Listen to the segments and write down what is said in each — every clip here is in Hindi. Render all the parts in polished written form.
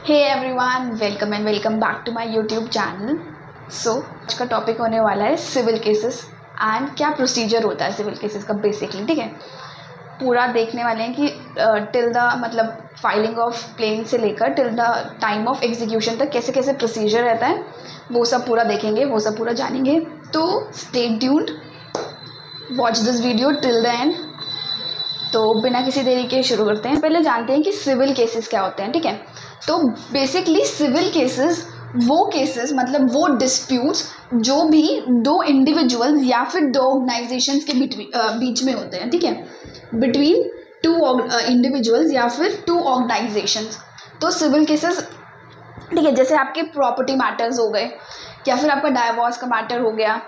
Hey everyone, welcome and welcome back to my YouTube channel. आज का टॉपिक होने वाला है सिविल केसेस एंड क्या प्रोसीजर होता है सिविल केसेस का बेसिकली। ठीक है, पूरा देखने वाले हैं कि टिल द मतलब फाइलिंग ऑफ प्लेन से लेकर till the time of execution तक कैसे कैसे प्रोसीजर रहता है, वो सब पूरा देखेंगे, वो सब पूरा जानेंगे। तो stay tuned, watch this video till the end. तो बिना किसी देरी के शुरू करते हैं। पहले जानते हैं कि सिविल केसेस क्या होते हैं। ठीक है, तो बेसिकली सिविल केसेस वो केसेस मतलब वो डिस्प्यूट्स जो भी दो इंडिविजुअल्स या फिर दो ऑर्गेनाइजेशंस के बीच में होते हैं। ठीक है, बिटवीन टू इंडिविजुअल्स या फिर टू ऑर्गेनाइजेशंस। तो सिविल केसेस, ठीक है, जैसे आपके प्रॉपर्टी मैटर्स हो गए, या फिर आपका डाइवोर्स का मैटर हो गया,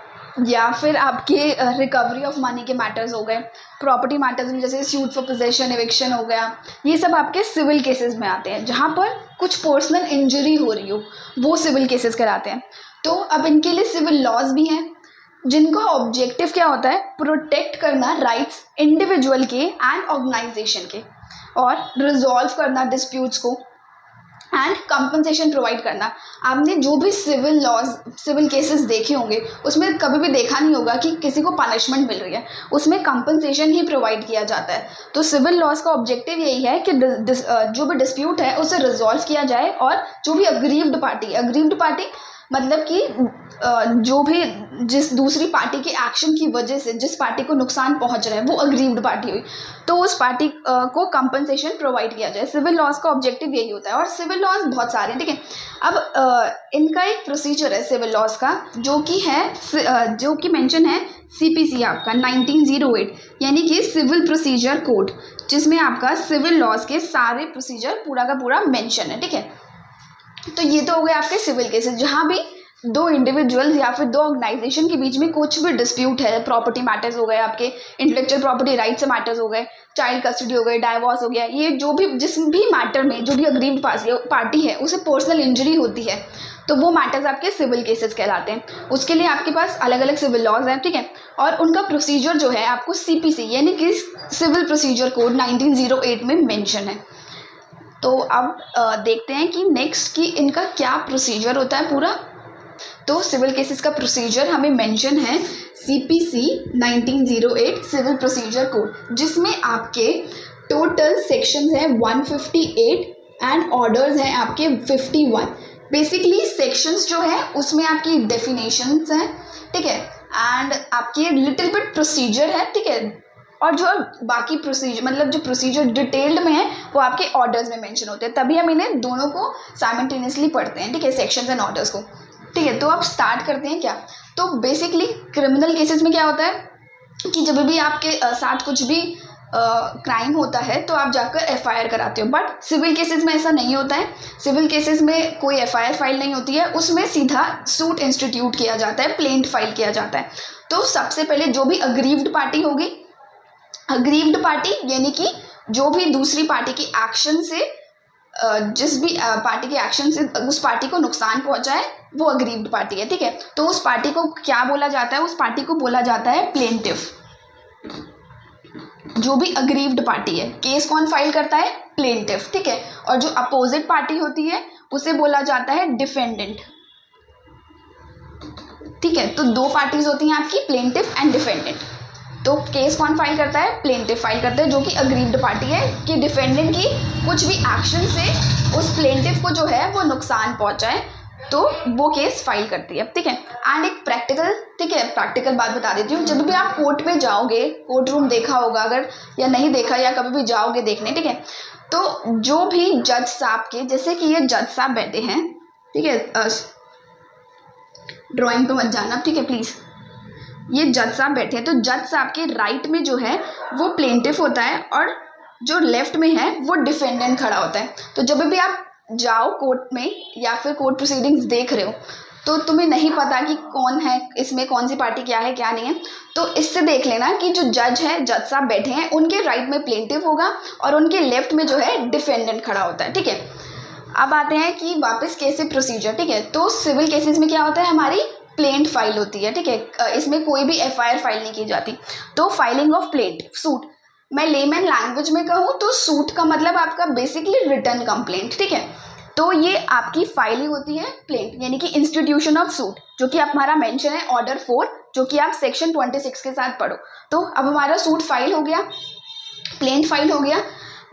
या फिर आपके रिकवरी ऑफ मनी के मैटर्स हो गए। प्रॉपर्टी मैटर्स में जैसे सूट फॉर पोजेशन, एविक्शन हो गया, ये सब आपके सिविल केसेस में आते हैं। जहाँ पर कुछ पर्सनल इंजरी हो रही हो वो सिविल केसेस कराते हैं। तो अब इनके लिए सिविल लॉज भी हैं जिनका ऑब्जेक्टिव क्या होता है, प्रोटेक्ट करना राइट्स इंडिविजुअल के एंड ऑर्गेनाइजेशन के, और रिजॉल्व करना डिस्प्यूट्स को एंड कंपनसेशन प्रोवाइड करना। आपने जो भी सिविल लॉज, सिविल केसेस देखे होंगे उसमें कभी भी देखा नहीं होगा कि किसी को पनिशमेंट मिल रही है, उसमें कंपनसेशन ही प्रोवाइड किया जाता है। तो सिविल लॉज का ऑब्जेक्टिव यही है कि जो भी डिस्प्यूट है उसे रिजॉल्व किया जाए, और जो भी अग्रीव्ड पार्टी मतलब कि जो भी जिस दूसरी पार्टी के एक्शन की वजह से जिस पार्टी को नुकसान पहुंच रहा है वो अग्रीव्ड पार्टी हुई, तो उस पार्टी को कंपनसेशन प्रोवाइड किया जाए। सिविल लॉज का ऑब्जेक्टिव यही होता है। और सिविल लॉज बहुत सारे हैं। ठीक है, अब इनका एक प्रोसीजर है सिविल लॉज का जो कि मेंशन है CPC आपका 1908, यानी कि सिविल प्रोसीजर कोड, जिसमें आपका सिविल लॉज के सारे प्रोसीजर पूरा का पूरा मेंशन है। ठीक है, तो ये तो हो गए आपके सिविल केसेस जहाँ भी दो इंडिविजुअल्स या फिर दो ऑर्गेनाइजेशन के बीच में कुछ भी डिस्प्यूट है। प्रॉपर्टी मैटर्स हो गए, आपके इंटेलेक्चुअल प्रॉपर्टी राइट्स से मैटर्स हो गए, चाइल्ड कस्टडी हो गए, डाइवोर्स हो गया, ये जो भी जिस भी मैटर में जो भी अग्रीव्ड पार्टी है उसे पर्सनल इंजरी होती है तो वो मैटर्स आपके सिविल केसेस कहलाते हैं। उसके लिए आपके पास अलग अलग सिविल लॉज हैं। ठीक है, और उनका प्रोसीजर जो है आपको CPC यानी कि सिविल प्रोसीजर कोड 1908 में मेंशन है। तो अब देखते हैं कि नेक्स्ट कि इनका क्या प्रोसीजर होता है पूरा। तो सिविल केसेस का प्रोसीजर हमें मेंशन है CPC 1908 सिविल प्रोसीजर कोड, जिसमें आपके टोटल सेक्शंस हैं 158 एंड ऑर्डर्स हैं आपके 51। बेसिकली सेक्शंस जो है उसमें आपकी डेफिनेशंस हैं। ठीक है, एंड आपकी लिटिल बिट प्रोसीजर है। ठीक है, और जो बाकी प्रोसीजर मतलब जो प्रोसीजर डिटेल्ड में है वो आपके ऑर्डर्स में मेंशन होते हैं, तभी हम इन्हें दोनों को साइमल्टेनियसली पढ़ते हैं। ठीक है, सेक्शंस एंड ऑर्डर्स को। ठीक है, तो अब स्टार्ट करते हैं क्या। तो बेसिकली क्रिमिनल केसेस में क्या होता है कि जब भी आपके साथ कुछ भी क्राइम होता है तो आप जाकर FIR कराते हो, बट सिविल केसेस में ऐसा नहीं होता है। सिविल केसेस में कोई FIR फाइल नहीं होती है, उसमें सीधा सूट इंस्टीट्यूट किया जाता है, प्लेंट फाइल किया जाता है। तो सबसे पहले जो भी अग्रीव्ड पार्टी होगी, अग्रीव्ड पार्टी यानी कि जो भी दूसरी पार्टी के एक्शन से जिस भी पार्टी के एक्शन से उस पार्टी को नुकसान पहुंचा है वो अग्रीव्ड पार्टी है। ठीक है, तो उस पार्टी को क्या बोला जाता है, उस पार्टी को बोला जाता है प्लेंटिफ। जो भी अग्रीव्ड पार्टी है, केस कौन फाइल करता है, प्लेंटिफ। ठीक है, और जो अपोजिट पार्टी होती है उसे बोला जाता है डिफेंडेंट। ठीक है, तो दो पार्टीज होती हैं आपकी, प्लेंटिफ एंड डिफेंडेंट। तो केस कौन फाइल करता है, प्लेंटिफ फाइल करता है, जो कि अग्रीव्ड पार्टी है कि डिफेंडेंट की कुछ भी एक्शन से उस प्लेंटिफ को जो है वो नुकसान पहुंचाए, तो वो केस फाइल करती है। ठीक है, एंड एक प्रैक्टिकल, ठीक है, प्रैक्टिकल बात बता देती हूँ। जब भी आप कोर्ट में जाओगे, कोर्ट रूम देखा होगा अगर, या नहीं देखा, या कभी भी जाओगे देखने, ठीक है, तो जो भी जज साहब के, जैसे कि ये जज साहब बैठे हैं, ठीक है, ड्राइंग पे मत जाना, ठीक है प्लीज़, ये जज साहब बैठे हैं, तो जज साहब के राइट में जो है वो प्लेंटिफ होता है और जो लेफ्ट में है वो डिफेंडेंट खड़ा होता है। तो जब भी आप जाओ कोर्ट में या फिर कोर्ट प्रोसीडिंग्स देख रहे हो तो तुम्हें नहीं पता कि कौन है इसमें, कौन सी पार्टी क्या है क्या नहीं है, तो इससे देख लेना कि जो जज है, जज साहब बैठे हैं, उनके राइट में प्लेंटिफ होगा और उनके लेफ्ट में जो है डिफेंडेंट खड़ा होता है। ठीक है, अब आते हैं कि वापस कैसे प्रोसीजर। ठीक है, तो सिविल केसेस में क्या होता है, हमारी प्लेंट फाइल होती है। ठीक है, इसमें कोई भी FIR फाइल नहीं की जाती। तो फाइलिंग ऑफ प्लेंट सूट, मैं लेमैन लैंग्वेज में कहूँ तो सूट का मतलब आपका बेसिकली रिटर्न कंप्लेंट। ठीक है, तो ये आपकी फाइलिंग होती है प्लेंट यानी कि इंस्टीट्यूशन ऑफ सूट, जो कि हमारा मेंशन है ऑर्डर 4, जो कि आप सेक्शन 26 के साथ पढ़ो। तो अब हमारा सूट फाइल हो गया, प्लेंट फाइल हो गया।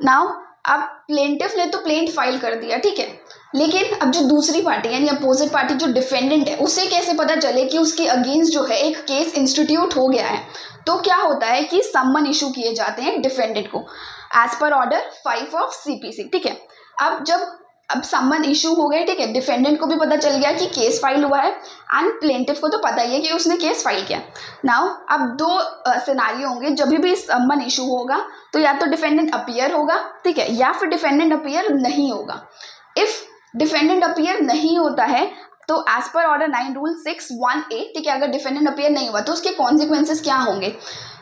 नाउ अब प्लेंटिफ ने तो प्लेंट फाइल कर दिया, ठीक है, लेकिन अब जो दूसरी पार्टी यानी अपोजिट पार्टी जो डिफेंडेंट है, उसे कैसे पता चले कि उसके अगेंस्ट जो है एक केस इंस्टीट्यूट हो गया है? तो क्या होता है कि सम्मन इशू किए जाते हैं डिफेंडेंट को as per order 5 of CPC, ठीक है। अब सम्मन इशू हो गए, ठीक है, डिफेंडेंट को भी पता चल गया कि केस फाइल हुआ है एंड प्लेंटिफ को तो पता ही है कि उसने केस फाइल किया। नाउ अब दो सिनारियो होंगे जब भी सम्मन इशू होगा, तो या तो डिफेंडेंट अपीयर होगा, ठीक है, या फिर डिफेंडेंट अपीयर नहीं होगा। इफ डिफेंडेंट अपीयर नहीं होता है तो as per order 9 rule 6(1)(a), ठीक है, अगर डिफेंडेंट अपीयर नहीं हुआ तो उसके कॉन्सिक्वेंसेस क्या होंगे?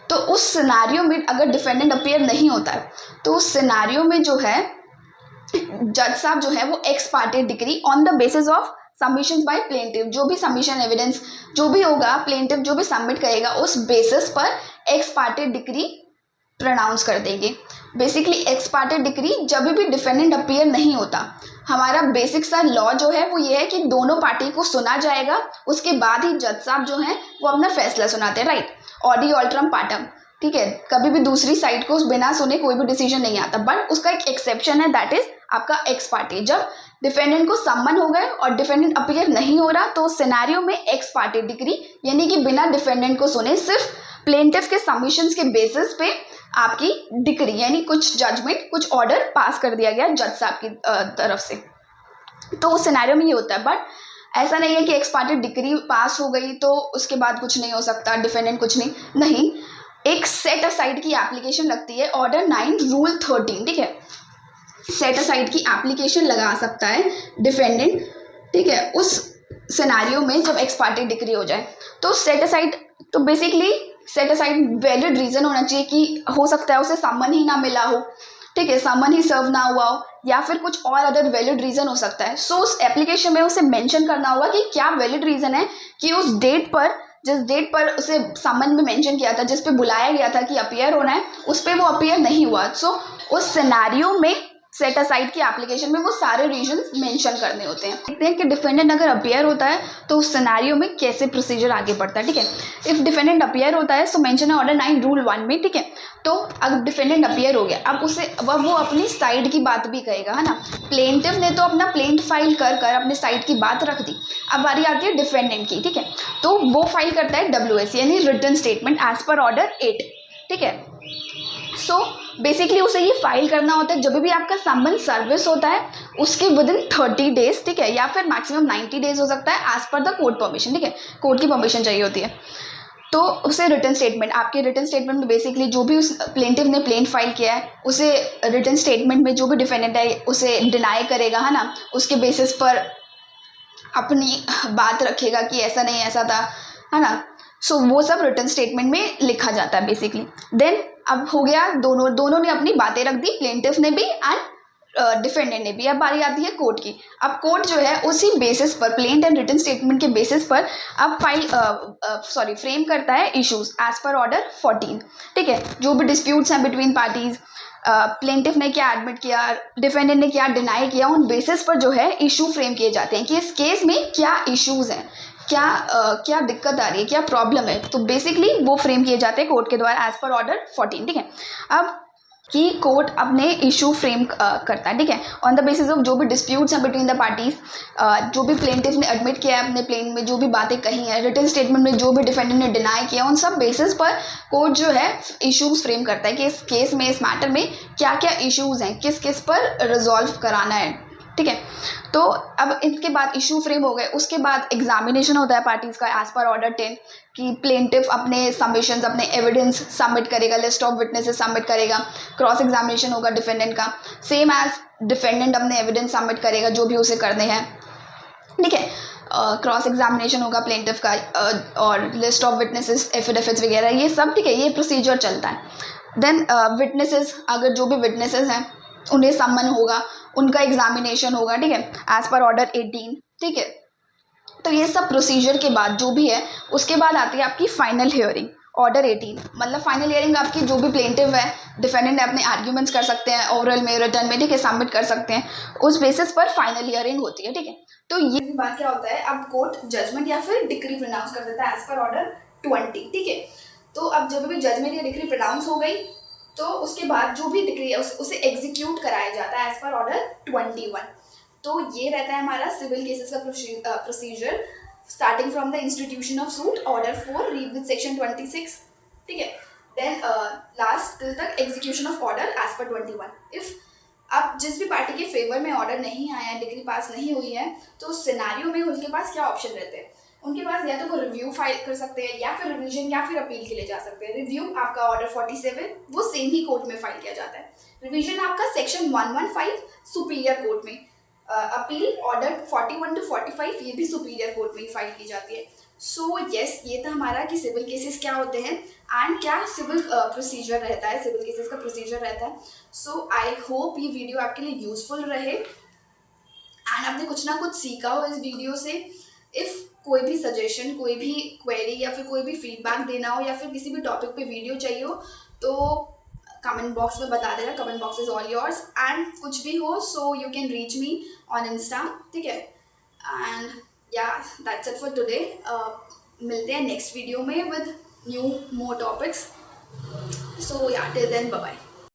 तो उस सिनारियो में अगर डिफेंडेंट अपीयर नहीं होता है तो उस सिनारियो में जो है जज साहब जो है वो ex parte decree on the basis of submission by plaintiff, जो भी सबमिशन एविडेंस जो भी होगा प्लेंटिफ जो भी सबमिट करेगा उस बेसिस पर एक्स पार्टे डिक्री प्रोनाउंस कर देंगे। बेसिकली एक्स पार्टे डिक्री जब भी डिफेंडेंट अपीयर नहीं होता, हमारा बेसिक सा लॉ जो है वो ये है कि दोनों पार्टी को सुना जाएगा, उसके बाद ही जज साहब जो हैं वो अपना फैसला सुनाते हैं, राइट, ऑडी ऑल्ट्रम पार्टम, ठीक है। कभी भी दूसरी साइड को बिना सुने कोई भी डिसीजन नहीं आता, बट उसका एक एक्सेप्शन है, दैट इज आपका एक्स पार्टी। जब डिफेंडेंट को सम्मन हो गए और डिफेंडेंट अपीयर नहीं हो रहा तो सिनेरियो में एक्स पार्टी डिक्री यानी कि बिना डिफेंडेंट को सुने सिर्फ प्लेंटिफ के सबमिशंस के बेसिस पे आपकी डिक्री यानी कुछ जजमेंट कुछ ऑर्डर पास कर दिया गया जज साहब की तरफ से। तो उस सिनेरियो में ये होता है, बट ऐसा नहीं है कि एक्स पार्टी डिक्री पास हो गई तो उसके बाद कुछ नहीं हो सकता, डिफेंडेंट कुछ नहीं, एक सेट असाइड की एप्लीकेशन लगती है ऑर्डर 9 रूल 13, ठीक है। सेट असाइड की एप्लीकेशन लगा सकता है डिफेंडेंट, ठीक है, उस सिनेरियो में जब एक्स पार्टी डिक्री हो जाए। तो सेट असाइड तो basically set aside valid reason होना चाहिए कि हो सकता है उसे सम्मन ही ना मिला हो, ठीक है, सम्मन ही सर्व ना हुआ हो, या फिर कुछ और अदर वैलिड रीजन हो सकता है। सो उस एप्लीकेशन में उसे मेंशन करना होगा कि क्या वैलिड रीजन है कि उस डेट पर, जिस डेट पर उसे सम्मन में मेंशन किया था, जिस पे बुलाया गया था कि अपीयर होना है, उस पर वो अपीयर नहीं हुआ। सो उस सिनेरियो में सेट असाइड की एप्लीकेशन में वो सारे रीजंस मेंशन करने होते हैं। देखते हैं कि डिफेंडेंट अगर अपीयर होता है तो उस सिनेरियो में कैसे प्रोसीजर आगे बढ़ता है, ठीक है। इफ डिफेंडेंट अपीयर होता है तो मेंशन है ऑर्डर 9 रूल 1 में, ठीक है। तो अगर डिफेंडेंट अपीयर हो गया, अब उसे वो अपनी साइड की बात भी कहेगा, है ना। प्लेंटिफ ने तो अपना प्लेंट फाइल कर अपनी साइड की बात रख दी, अब बारी आती है डिफेंडेंट की, ठीक है। तो वो फाइल करता है WS यानी written statement as per order 8, ठीक है। सो बेसिकली उसे ये फाइल करना होता है जब भी आपका सम्मन सर्विस होता है उसके विदिन 30 डेज, ठीक है, या फिर मैक्सिमम 90 डेज हो सकता है as per the court permission, ठीक है, कोर्ट की परमिशन चाहिए होती है। तो उसे रिटन स्टेटमेंट, आपके रिटन स्टेटमेंट में बेसिकली जो भी उस प्लेंटिफ ने प्लेंट फाइल किया है उसे रिटन स्टेटमेंट में जो भी डिफेंडेंट है उसे डिनाई करेगा, है ना, उसके बेसिस पर अपनी बात रखेगा कि ऐसा नहीं ऐसा था, है ना। सो वो सब रिटन स्टेटमेंट में लिखा जाता है बेसिकली। देन अब हो गया, दोनों ने अपनी बातें रख दी, प्लेंटिफ ने भी एंड डिफेंडेंट ने भी। अब बारी आती है कोर्ट की। अब कोर्ट जो है उसी बेसिस पर, प्लेंट एंड रिटन स्टेटमेंट के बेसिस पर अब फ्रेम करता है इश्यूज एज पर ऑर्डर 14, ठीक है। जो भी डिस्प्यूट्स हैं बिटवीन पार्टीज, प्लेंटिफ ने क्या एडमिट किया, डिफेंडेंट ने क्या डिनाई किया, उन बेसिस पर जो है इशू फ्रेम किए जाते हैं कि इस केस में क्या इश्यूज हैं, क्या दिक्कत आ रही है, क्या प्रॉब्लम है। तो बेसिकली वो फ्रेम किए जाते हैं कोर्ट के द्वारा एज पर ऑर्डर 14, ठीक है। अब कि कोर्ट अपने इशू फ्रेम करता है, ठीक है, ऑन द बेसिस ऑफ जो भी डिस्प्यूट्स हैं बिटवीन द पार्टीज, जो भी प्लेंटिफ ने एडमिट किया है अपने प्लेन में, जो भी बातें कही हैं, रिटन स्टेटमेंट में जो भी डिफेंडेंट ने डिनाई किया, उन सब बेसिस पर कोर्ट जो है इशूज फ्रेम करता है कि इस केस में, इस मैटर में क्या क्या इशूज हैं, किस किस पर रिजॉल्व कराना है, ठीक है। तो अब इसके बाद इशू फ्रेम हो गए, उसके बाद एग्जामिनेशन होता है पार्टीज का एज पर ऑर्डर 10 कि प्लेंटिफ अपने सबमिशंस, अपने एविडेंस सबमिट करेगा, लिस्ट ऑफ विटनेसेस सबमिट करेगा, क्रॉस एग्जामिनेशन होगा डिफेंडेंट का, सेम एज डिफेंडेंट अपने एविडेंस सबमिट करेगा जो भी उसे करने हैं, ठीक है। क्रॉस एग्जामिनेशन होगा प्लेंटिफ का और लिस्ट ऑफ विटनेसेस, एफिडेविट्स वगैरह, ये सब, ठीक है, ये प्रोसीजर चलता है। देन विटनेसेस, अगर जो भी विटनेसेस हैं उन्हें सम्मन होगा, उनका एग्जामिनेशन होगा, ठीक है, एज पर ऑर्डर 18, ठीक है। तो ये सब प्रोसीजर के बाद जो भी है उसके बाद आती है आपकी फाइनल हियरिंग। ऑर्डर 18, मतलब फाइनल हियरिंग आपकी जो भी प्लेंटिव है, डिफेंडेंट है, अपने आर्ग्यूमेंट्स कर सकते हैं ओरल में, रिटर्न में, ठीक है, सबमिट कर सकते हैं, उस बेसिस पर फाइनल हियरिंग होती है, ठीक है। तो ये बात क्या होता है, अब कोर्ट जजमेंट या फिर डिक्री प्रोनाउंस कर देता है एज पर ऑर्डर 20, ठीक है। तो अब जब भी जजमेंट या डिक्री प्रोनाउंस हो गई तो उसके बाद जो भी डिक्री है उसे एग्जीक्यूट कराया जाता है एज पर ऑर्डर 21। तो ये रहता है हमारा सिविल केसेस का procedure starting from the institution of suit, order 4 read with section 26, ठीक है, देन लास्ट टिल तक execution of order as per 21। If अब जिस भी पार्टी के फेवर में ऑर्डर नहीं आया है, डिग्री पास नहीं हुई है, तो उस सिनेरियो में उनके पास क्या ऑप्शन रहते हैं, उनके पास या तो वो रिव्यू फाइल कर सकते हैं या फिर रिवीजन या फिर अपील के लिए जा सकते हैं। रिव्यू आपका ऑर्डर 47 वो सेम ही कोर्ट में फाइल किया जाता है, रिवीजन आपका सेक्शन 115 सुपीरियर कोर्ट में, अपील ऑर्डर 41 to 45 ये भी सुपीरियर कोर्ट में ही फाइल की जाती है। सो यस, ये था हमारा कि सिविल केसेस क्या होते हैं एंड क्या सिविल प्रोसीजर रहता है, सिविल केसेस का प्रोसीजर रहता है। सो आई होप ये वीडियो आपके लिए यूजफुल रहे एंड आपने कुछ ना कुछ सीखा हो इस वीडियो से। इफ़ कोई भी सजेशन, कोई भी क्वेरी या फिर कोई भी फीडबैक देना हो या फिर किसी भी टॉपिक पे वीडियो चाहिए हो तो कमेंट बॉक्स में बता देना, comment box is all yours. And कुछ भी हो so you can reach me on Insta, ठीक है। एंड या दैट्स इट फॉर टुडे। मिलते हैं नेक्स्ट वीडियो में विद न्यू मोर टॉपिक्स। सो या टिल देन बाय बाय।